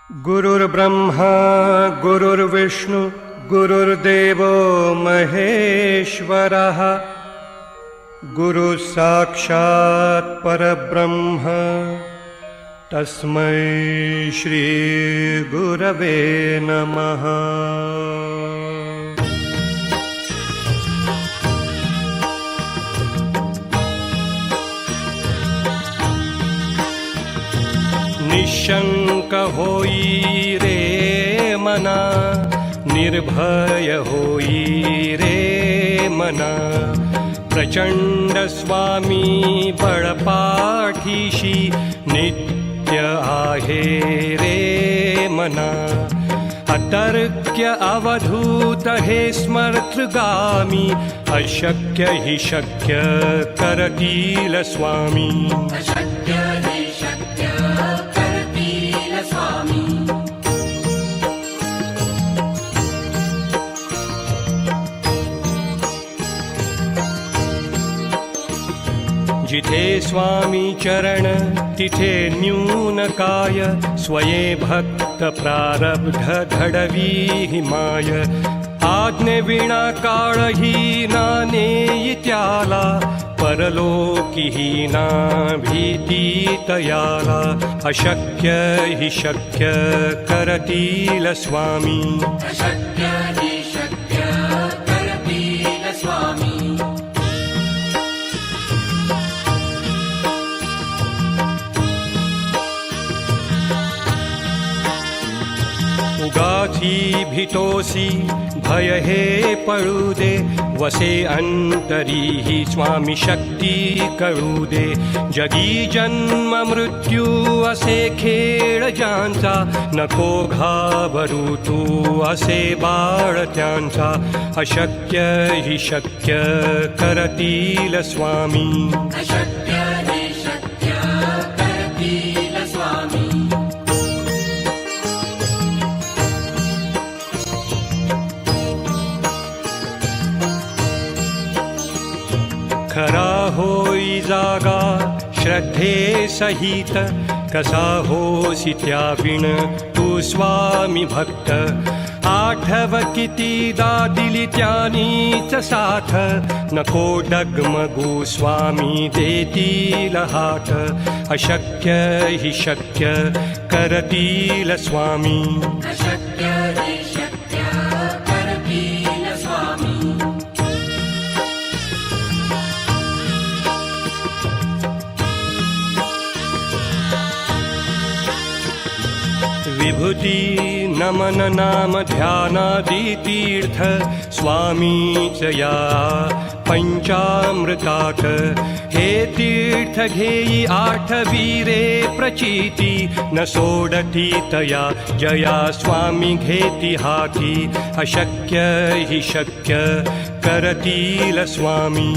गुरुर्ब्रह्मा गुरुर्विष्णु गुरुर्देवो महेश्वरः गुरुः साक्षात् परब्रह्म तस्मै श्री गुरवे नमः। निशंक होई रे मना, निर्भय होई रे मना, प्रचंड स्वामी बळपाठीशी नित्य आहे रे मना। अतर्क्य अवधूत हे स्मर्तगामी, अशक्य हि शक्य करतील स्वामी। जिथे स्वामी चरण तिथे न्यून काय, स्वये भक्त प्रारब्ध घडवी हिमाय। आज्ञे विना काळही नानेई त्याला, परलोकीही ना भीती तयाला। अशक्य हि शक्य करतील स्वामी। उगाची भीतोसी भय हे पळू दे, वसे अंतरी ही स्वामी शक्ती कळू दे। जगी जन्म मृत्यू असे खेळ ज्यांचा, नको घाबरू तू असे बाळ त्यांचा। अशक्य हि शक्य करतील स्वामी। खरा होई जागा श्रद्धे सहित, कसा होसी त्याविण तू स्वामी भक्त। आठव कितीदा दिली त्यानीच साथ, नको डगमगू स्वामी देतील हात। अशक्य हि शक्य करतील स्वामी। विभूती नमन नाम ध्यानादि तीर्थ, स्वामीच या पंचामृतात। हे तीर्थ घेई आठवी रे प्रचिती, न सोडती तया जया स्वामी घेती हाती। अशक्य हि शक्य करतील स्वामी।